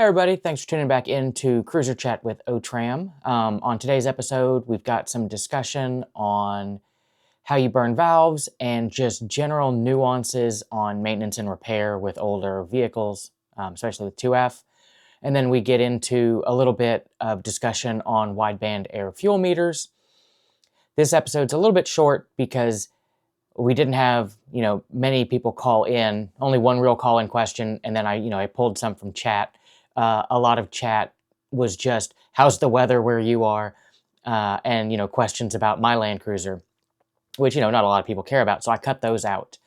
Hey everybody, thanks for tuning back into Cruiser Chat with OTRAMM. On today's episode, we've got some discussion on how you burn valves and just general nuances on maintenance and repair with older vehicles, especially with 2F. And then we get into a little bit of discussion on wideband air fuel meters. This episode's a little bit short because we didn't have, many people call in, only one real call-in question, and then I pulled some from chat. A lot of chat was just, how's the weather where you are? And questions about my Land Cruiser, which, not a lot of people care about, so I cut those out.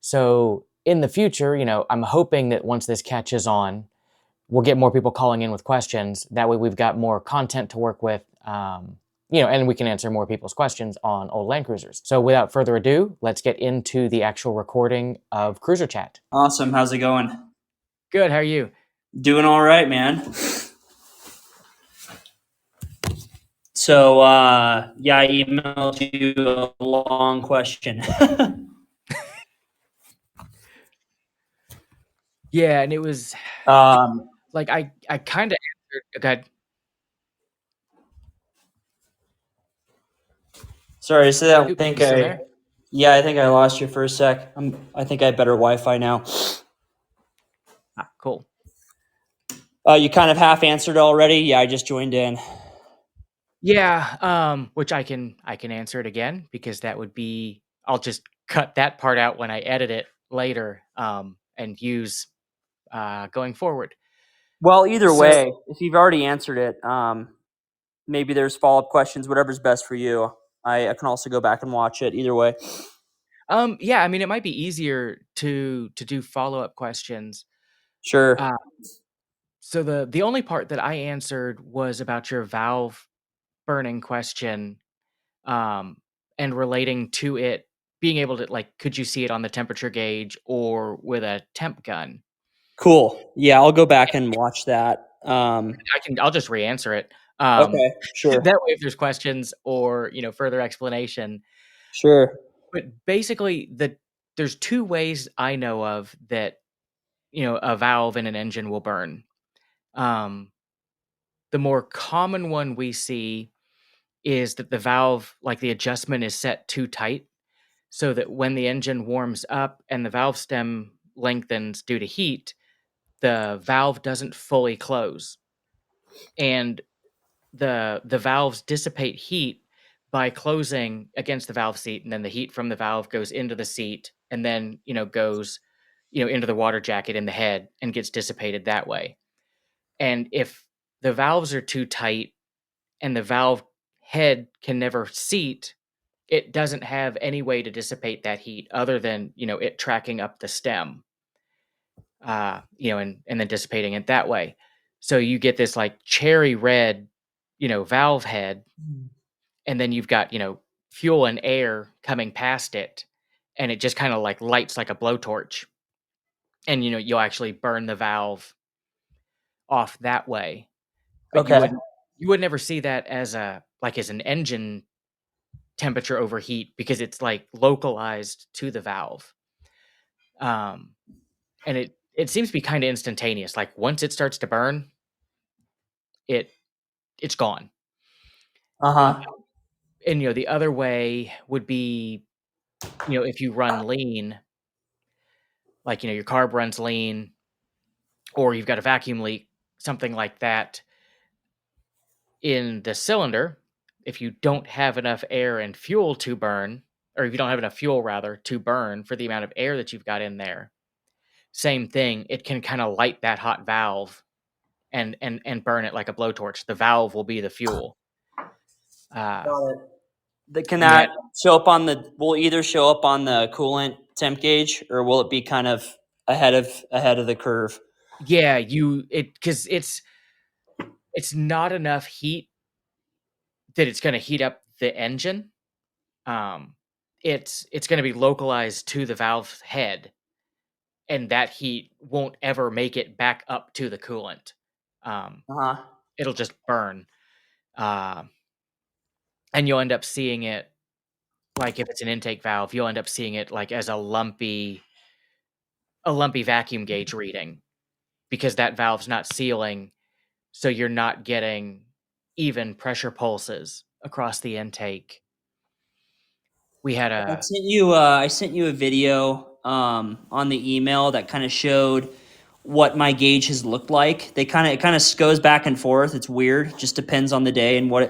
So in the future, I'm hoping that once this catches on, we'll get more people calling in with questions. That way we've got more content to work with, and we can answer more people's questions on old Land Cruisers. So without further ado, let's get into the actual recording of Cruiser Chat. Awesome. How's it going? Good. How are you? Doing all right, man. So, I emailed you a long question. Yeah, and it was like I kind of answered. Okay. Sorry, so I You still there? I think I lost you for a sec. I think I have better Wi-Fi now. Cool. You kind of half answered already. Yeah, I just joined in. Yeah, which I can answer it again because that would be, I'll just cut that part out when I edit it later, and use going forward. Well, either way, if you've already answered it, maybe there's follow-up questions. Whatever's best for you. I can also go back and watch it. Either way. Yeah, I mean, it might be easier to do follow-up questions. Sure. So the only part that I answered was about your valve burning question, and relating to it being able to, like, could you see it on the temperature gauge or with a temp gun? Cool. Yeah, I'll go back and watch that. I'll just re-answer it. Okay. Sure. That way, if there's questions or further explanation. Sure. But basically, there's two ways I know of that a valve in an engine will burn. Um, the more common one we see is that the valve, like the adjustment, is set too tight, so that when the engine warms up and the valve stem lengthens due to heat, the valve doesn't fully close, and the valves dissipate heat by closing against the valve seat, and then the heat from the valve goes into the seat and then goes into the water jacket in the head and gets dissipated that way. And if the valves are too tight and the valve head can never seat, it doesn't have any way to dissipate that heat other than it tracking up the stem, and then dissipating it that way. So you get this like cherry red valve head, and then you've got fuel and air coming past it, and it just kind of like lights like a blowtorch, and you'll actually burn the valve off that way. But Okay. you would never see that as an engine temperature overheat because it's like localized to the valve. And it seems to be kind of instantaneous. Like once it starts to burn, it's gone. Uh-huh. And the other way would be, if you run lean, like your carb runs lean, or you've got a vacuum leak, something like that in the cylinder. If you don't have enough air and fuel to burn, or if you don't have enough fuel rather to burn for the amount of air that you've got in there, same thing, it can kind of light that hot valve and burn it like a blowtorch. The valve will be the fuel. Got it. Can And that show up on the? Will it either show up on the coolant temp gauge, or will it be kind of ahead of the curve? yeah, because it's not enough heat that it's going to heat up the engine. Um, it's going to be localized to the valve head, and that heat won't ever make it back up to the coolant. Um, Uh-huh. it'll just burn, uh, and you'll end up seeing it, like if it's an intake valve, you'll end up seeing it like as a lumpy vacuum gauge reading. because that valve's not sealing, so you're not getting even pressure pulses across the intake. We had a I sent you a video on the email that kind of showed what my gauge has looked like. It kind of goes back and forth. It's weird. Just depends on the day and what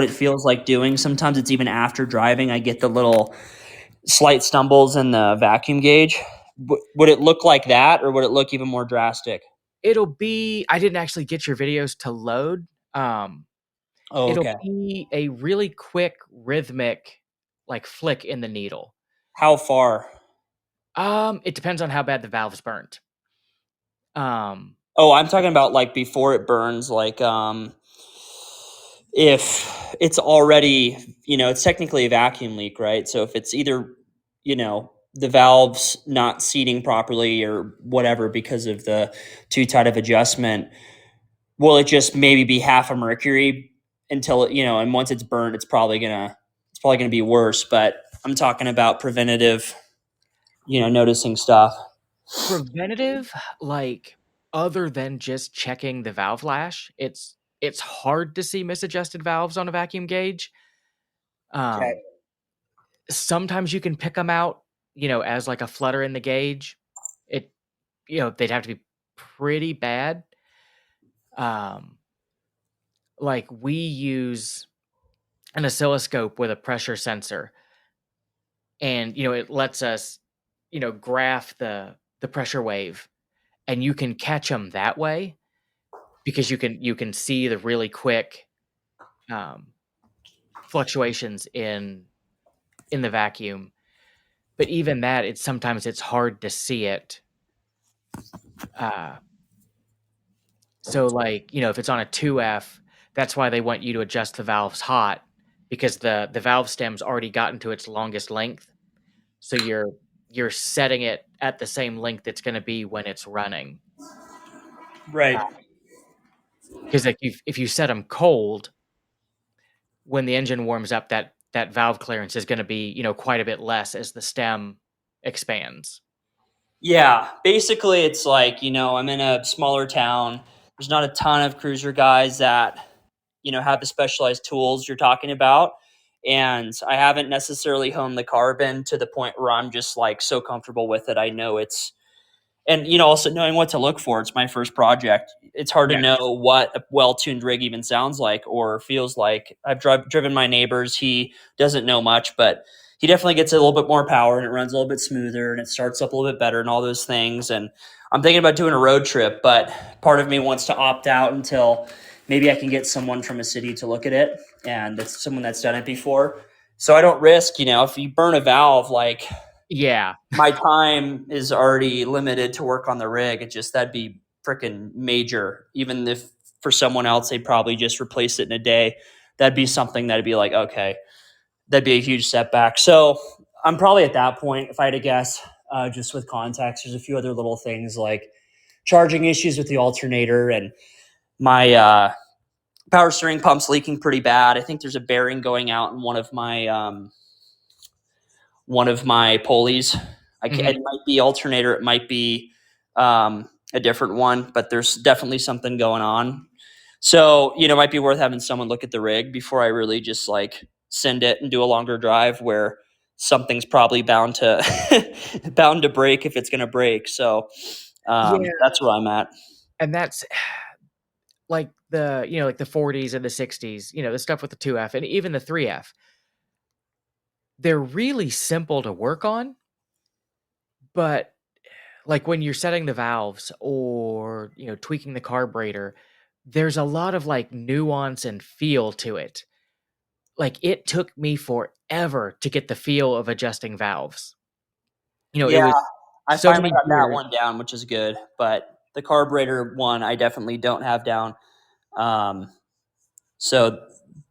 it feels like doing. Sometimes it's even after driving. I get the little slight stumbles in the vacuum gauge. Would it look like that, or would it look even more drastic? it'll be I didn't actually get your videos to load. Um, Oh, it'll okay. be a really quick rhythmic like flick in the needle. How far? It depends on how bad the valve's burnt. Um, Oh, I'm talking about like before it burns, like if it's already, it's technically a vacuum leak, right? So if it's either, the valves not seating properly or whatever because of the too tight of adjustment, will it just maybe be half a mercury until and once it's burned, it's probably gonna be worse. But I'm talking about preventative, noticing stuff. preventative, like other than just checking the valve lash, it's hard to see misadjusted valves on a vacuum gauge. Okay. Um, Sometimes you can pick them out, as like a flutter in the gauge. It, they'd have to be pretty bad. Um, like we use an oscilloscope with a pressure sensor, and it lets us, graph the pressure wave, and you can catch them that way because you can see the really quick um, fluctuations in the vacuum. But even that, it's hard to see it. Uh, so like if it's on a 2F, that's why they want you to adjust the valves hot, because the valve stem's already gotten to its longest length. So you're setting it at the same length it's going to be when it's running. Right. Because if you set them cold, when the engine warms up, that valve clearance is going to be quite a bit less as the stem expands. Yeah, basically, it's like, I'm in a smaller town. There's not a ton of cruiser guys that, have the specialized tools you're talking about. And I haven't necessarily honed the carbon to the point where I'm just like so comfortable with it. I know it's and also knowing what to look for. It's my first project. It's hard to Yeah. know what a well-tuned rig even sounds like or feels like. I've driven my neighbors. He doesn't know much, but he definitely gets a little bit more power and it runs a little bit smoother and it starts up a little bit better and all those things. And I'm thinking about doing a road trip, but part of me wants to opt out until maybe I can get someone from a city to look at it, and it's someone that's done it before, so I don't risk, if you burn a valve, like Yeah. my time is already limited to work on the rig. That'd be freaking major. Even if for someone else they probably just replace it in a day, that'd be something that'd be like, okay, that'd be a huge setback. So I'm probably at that point, if I had to guess, just with context. There's a few other little things like charging issues with the alternator, and my power steering pump's leaking pretty bad. I think there's a bearing going out in one of my pulleys. Mhm. It might be alternator, it might be a different one, but there's definitely something going on. So, it might be worth having someone look at the rig before I really just like send it and do a longer drive where something's probably bound to bound to break if it's going to break. So, Yeah, that's where I'm at. and that's like the 40s and the 60s, the stuff with the 2F and even the 3F. They're really simple to work on, but like when you're setting the valves or, tweaking the carburetor, there's a lot of like nuance and feel to it. Like it took me forever to get the feel of adjusting valves. It Yeah, was I so finally many got that years. one down, which is good, but the carburetor one I definitely don't have down. Um, So,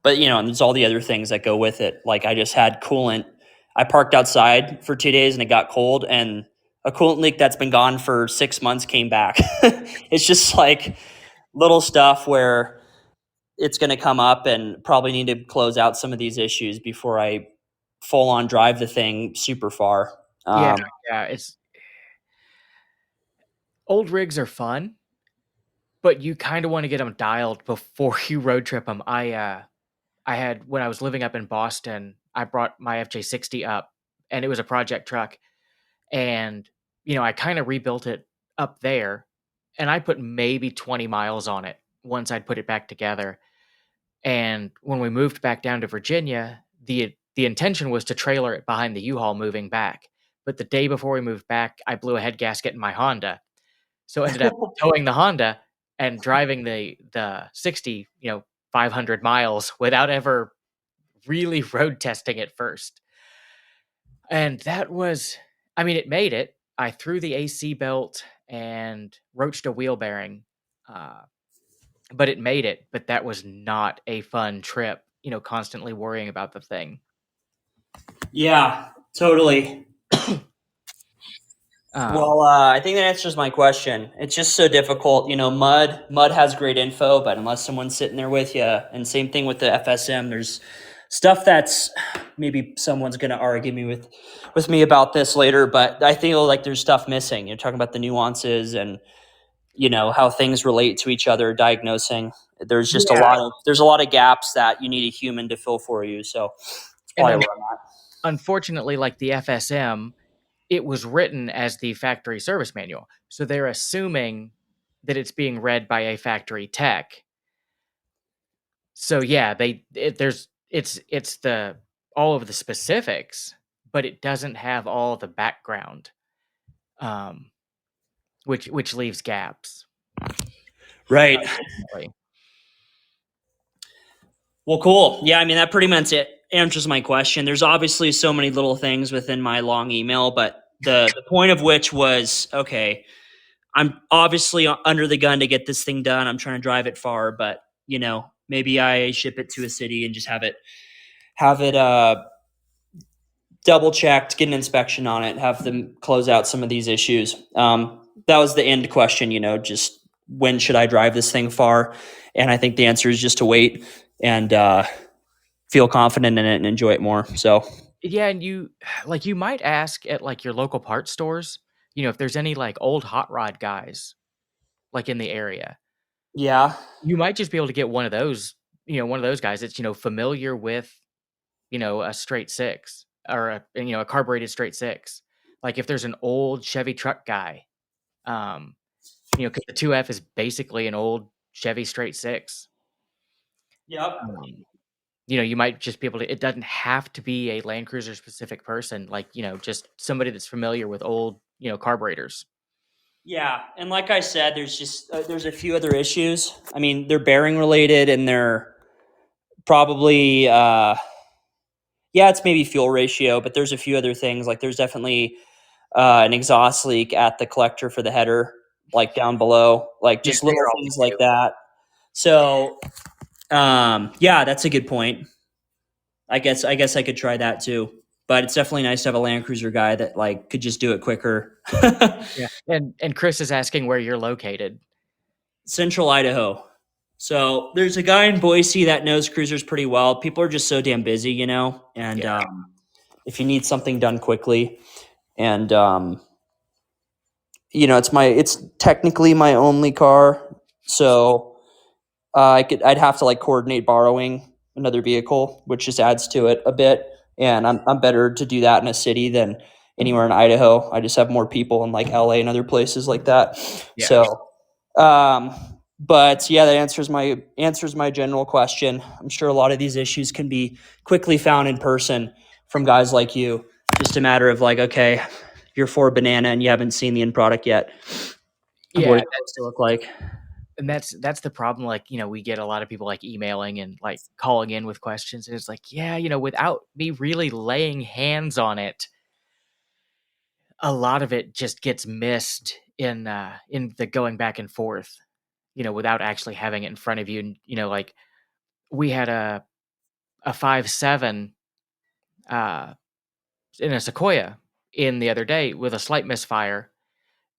but and there's all the other things that go with it. Like I just had coolant. I parked outside for 2 days and it got cold, and a coolant leak that's been gone for 6 months came back. It's just like little stuff where it's going to come up, and probably need to close out some of these issues before I full on drive the thing super far. Yeah, Um, yeah, it's old rigs are fun. but you kind of want to get them dialed before you road trip them. I had when I was living up in Boston, I brought my FJ60 up, and it was a project truck, and I kind of rebuilt it up there, and I put maybe 20 miles on it once I'd put it back together. And when we moved back down to Virginia, the intention was to trailer it behind the U-Haul moving back. But the day before we moved back, I blew a head gasket in my Honda. So ended up towing the Honda and driving the 60, 500 miles without ever really road testing it first. And that was, I mean, it made it. I threw the AC belt and roached a wheel bearing. Uh, but it made it, but that was not a fun trip, constantly worrying about the thing. Yeah, totally. Um, Well, I think that answers my question. It's just so difficult. Mud has great info, but unless someone's sitting there with you, and same thing with the FSM, there's stuff that's maybe someone's going to argue with me about this later, but I feel like there's stuff missing. You're talking about the nuances and how things relate to each other, diagnosing. There's just yeah, there's a lot of gaps that you need a human to fill for you. So it's and probably where I'm at. unfortunately, like the FSM, it was written as the factory service manual, so they're assuming that it's being read by a factory tech. So yeah, it's the all of the specifics, but it doesn't have all the background, um, which leaves gaps. Right. Unfortunately. Well, cool. Yeah, I mean that pretty much it answers my question. There's obviously so many little things within my long email, but the point of which was okay. I'm obviously under the gun to get this thing done. I'm trying to drive it far, but maybe I ship it to a city and just have it double checked, get an inspection on it, have them close out some of these issues. That was the end question. Just when should I drive this thing far? And I think the answer is just to wait and feel confident in it and enjoy it more. So Yeah, and you might ask at like your local parts stores, if there's any like old hot rod guys like in the area. yeah, You might just be able to get one of those guys that's, familiar with, a straight six or a carbureted straight six. Like if there's an old Chevy truck guy, um, 'cause the 2F is basically an old Chevy straight six. yep, Um, you might just be able to, it doesn't have to be a Land Cruiser specific person, like, just somebody that's familiar with old, carburetors. yeah. And like I said, there's a few other issues. I mean, they're bearing related and they're probably yeah, it's maybe fuel ratio, but there's a few other things. Like there's definitely an exhaust leak at the collector for the header, like down below, like Yeah, just they little are things always like do. that. So, yeah, that's a good point. I guess I could try that too. But it's definitely nice to have a Land Cruiser guy that like could just do it quicker. Yeah, and Chris is asking where you're located. Central Idaho. So there's a guy in Boise that knows cruisers pretty well. People are just so damn busy, and Yeah. if you need something done quickly, and it's technically my only car, so I'd have to like coordinate borrowing another vehicle, which just adds to it a bit. And I'm better to do that in a city than anywhere in Idaho. I just have more people in like LA and other places like that. Yeah. So, um, but yeah, that answers my general question. I'm sure a lot of these issues can be quickly found in person from guys like you. Just a matter of like, okay, you're for banana and you haven't seen the end product yet of what Yeah, it's supposed to look like. and that's the problem, like, we get a lot of people, like, emailing and, like, calling in with questions, and it's like, yeah, without me really laying hands on it, a lot of it just gets missed in the going back and forth, without actually having it in front of you, and, like, we had a 5.7, uh, in a Sequoia in the other day with a slight misfire,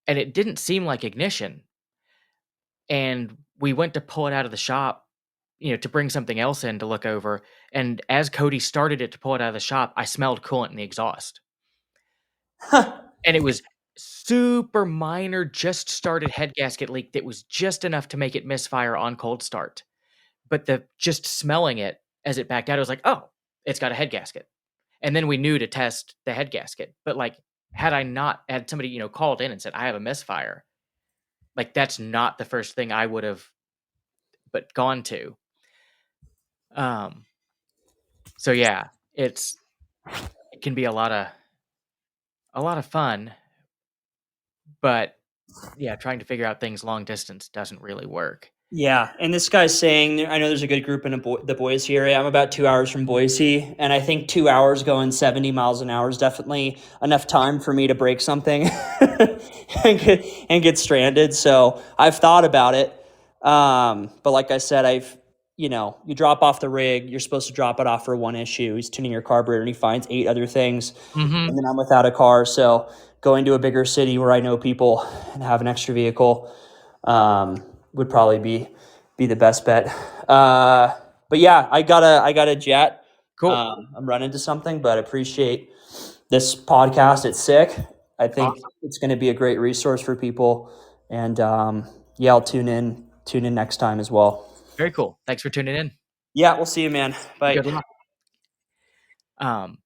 and it didn't seem like ignition, and we went to pull it out of the shop, to bring something else in to look over. And as Cody started it to pull it out of the shop, I smelled coolant in the exhaust. And super minor, just started head gasket leak that was just enough to make it misfire on cold start. But the just smelling it as it backed out, I was like, "Oh, it's got a head gasket." And then we knew to test the head gasket. But, like, had I not had somebody, called in and said, "I have a misfire," like, that's not the first thing I would have but gone to. Um, so yeah, it can be a lot of fun, but yeah, trying to figure out things long distance doesn't really work. Yeah, and this guy's saying, I know there's a good group in the Boise area. I'm about 2 hours from Boise, and I think 2 hours going 70 miles an hour is definitely enough time for me to break something and get stranded. So I've thought about it, but like I said, you drop off the rig. You're supposed to drop it off for one issue. He's tuning your carburetor, and he finds 8 other things, and Mhm. then I'm without a car. So going to a bigger city where I know people and have an extra vehicle would probably be the best bet. But yeah, I got a jet. Cool. I'm running to something, but I appreciate this podcast. It's sick. I think Awesome. it's going to be a great resource for people, and yeah, I'll tune in next time as well. Very cool. Thanks for tuning in. Yeah, we'll see you, man. Bye. Good luck. Um,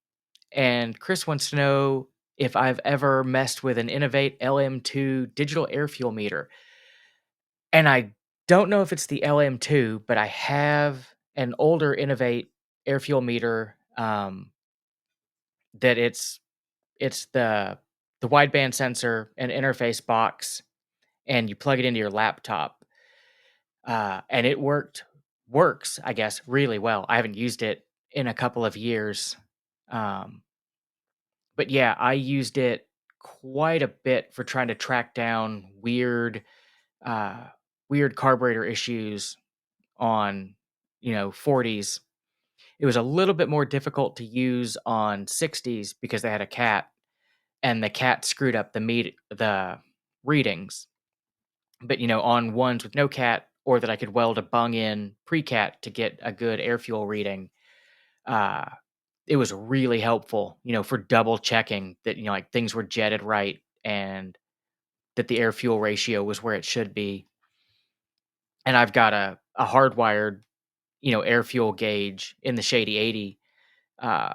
and Chris wants to know if I've ever messed with an Innovate LM2 digital air fuel meter. And I don't know if it's the LM2, but I have an older Innovate air fuel meter, that it's the wideband sensor and interface box, and you plug it into your laptop. And it works, I guess, really well. I haven't used it in a couple of years. Um, but yeah, I used it quite a bit for trying to track down uh, weird carburetor issues on, 40s. It was a little bit more difficult to use on 60s because they had a cat, and the cat screwed up the readings. But on ones with no cat, or that I could weld a bung in pre-cat to get a good air fuel reading, uh, it was really helpful, for double checking that, like, things were jetted right and that the air fuel ratio was where it should be. And I've got a hardwired, air fuel gauge in the Shady 80, uh,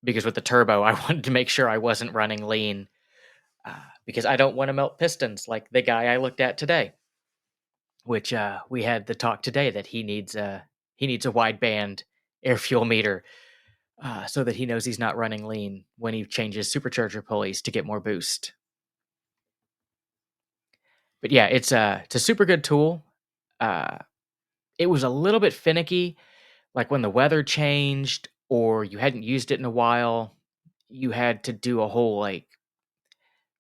because with the turbo, I wanted to make sure I wasn't running lean, because I don't want to melt pistons like the guy I looked at today. Which we had the talk today that he needs a wideband air fuel meter, so that he knows he's not running lean when he changes supercharger pulleys to get more boost. But yeah, it's a super good tool. Uh, it was a little bit finicky, like when the weather changed or you hadn't used it in a while. You had to do a whole, like,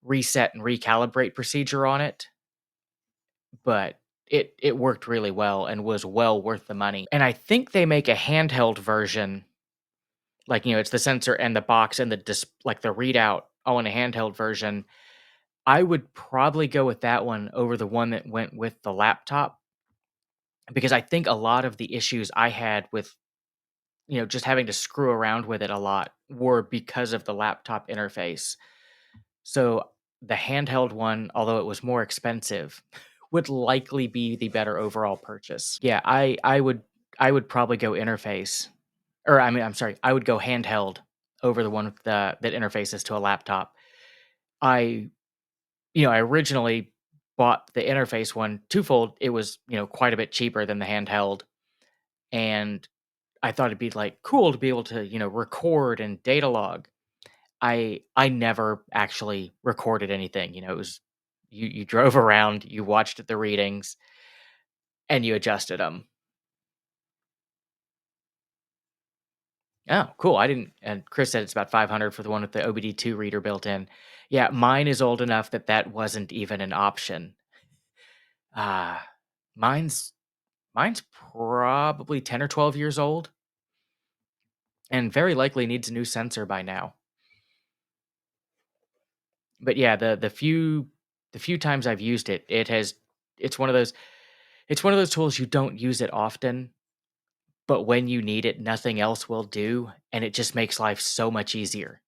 reset and recalibrate procedure on it, but it worked really well and was well worth the money. And I think they make a handheld version, like, it's the sensor and the box and like the readout all in a handheld version. I would probably go with that one over the one that went with the laptop, because I think a lot of the issues I had with, just having to screw around with it a lot were because of the laptop interface. So the handheld one, although it was more expensive, would likely be the better overall purchase. Yeah, I would probably go interface, or I mean, I'm sorry, I would go handheld over the one with that interfaces to a laptop. I I originally bought the interface one twofold. It was, quite a bit cheaper than the handheld, and I thought it'd be, like, cool to be able to, record and data log. I never actually recorded anything. It was, you drove around, you watched the readings, and you adjusted them. Oh, cool. I didn't, and Chris said it's about 500 for the one with the OBD2 reader built in. Yeah, mine is old enough that that wasn't even an option. Uh mine's mine's probably 10 or 12 years old and very likely needs a new sensor by now. But yeah, the few times I've used it, it's one of those it's one of those tools you don't use it often, but when you need it, nothing else will do, and it just makes life so much easier.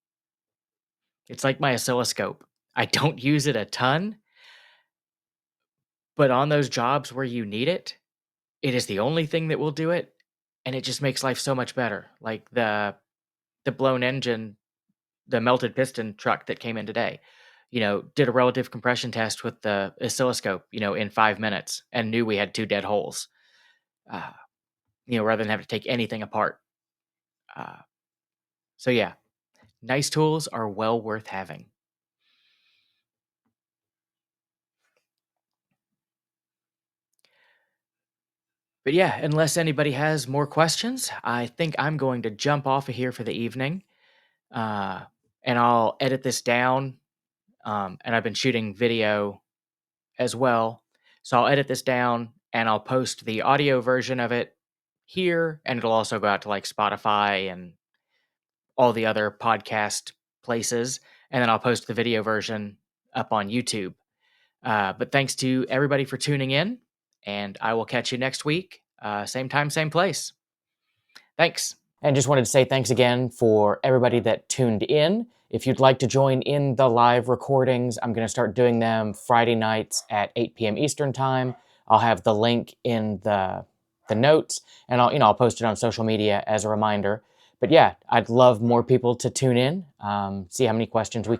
It's like my oscilloscope. I don't use it a ton, but on those jobs where you need it, it is the only thing that will do it, and it just makes life so much better. Like the blown engine, the melted piston truck that came in today, did a relative compression test with the oscilloscope, in 5 minutes, and knew we had 2 dead holes. Uh, rather than have to take anything apart. Uh, so yeah, nice tools are well worth having. But yeah, unless anybody has more questions, I think I'm going to jump off of here for the evening. Uh, and I'll edit this down. And I've been shooting video as well. So I'll edit this down and I'll post the audio version of it here. And it'll also go out to like Spotify and all the other podcast places. And then I'll post the video version up on YouTube. But thanks to everybody for tuning in. And I will catch you next week. Same time, same place. Thanks. And just wanted to say thanks again for everybody that tuned in. If you'd like to join in the live recordings, I'm going to start doing them Friday nights at 8 p.m. Eastern Time. I'll have the link in the notes, and I'll post it on social media as a reminder. But yeah, I'd love more people to tune in, see how many questions we